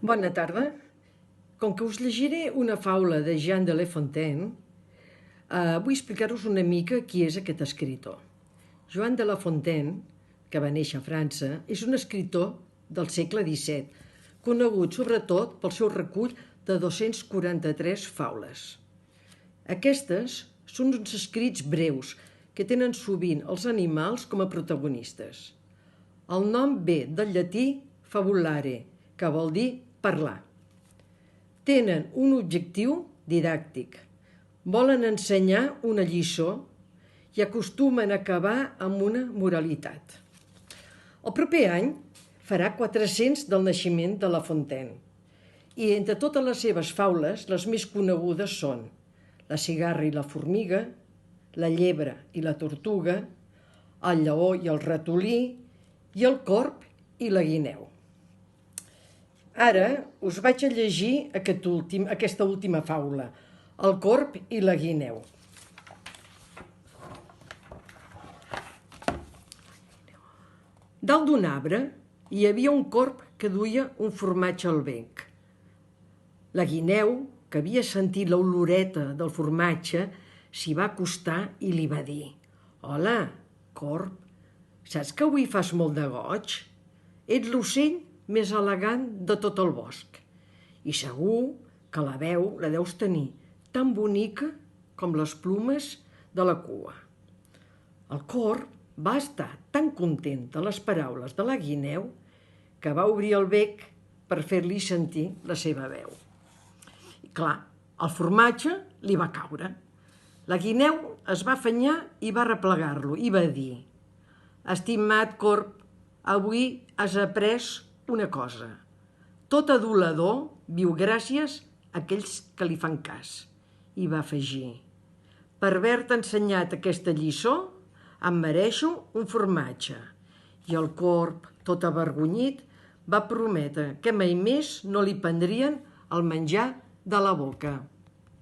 Bona tarda. Com que us llegiré una faula de Jean de La Fontaine, vull explicar-vos una mica qui és aquest escritor. Joan de La Fontaine, que va néixer a França, és un escritor del segle XVII, conegut sobretot pel seu recull de 243 faules. Aquestes són uns escrits breus que tenen sovint els animals com a protagonistes. El nom ve del llatí fabulare, que vol dir parlar. Tenen un objectiu didàctic. Volen ensenyar una lliçó i acostumen a acabar amb una moralitat. El proper any farà 400 del naixement de La Fontaine i entre totes les seves faules les més conegudes són La cigarra i la formiga, La llebre i la tortuga, El lleó i el ratolí i El corb i la guineu. Ara us vaig a llegir aquesta última faula, El corb i la guineu. Dalt d'un arbre hi havia un corb que duia un formatge al bec. La guineu, que havia sentit l'oloreta del formatge, s'hi va acostar i li va dir: «Hola, corb, saps que avui fas molt de goig? Ets l'ocell més elegant de tot el bosc i segur que la veu la deus tenir tan bonica com les plomes de la cua». El corb va estar tan content de les paraules de la guineu que va obrir el bec per fer-li sentir la seva veu. I clar, el formatge li va caure. La guineu es va afanyar i va replegar-lo i va dir: «Estimat corb, avui has après una cosa. Tot adulador viu gràcies a aquells que li fan cas». I va afegir: «Per haver-te ensenyat aquesta lliçó, em mereixo un formatge». I el corb, tot avergonyit, va prometre que mai més no li prendrien el menjar de la boca.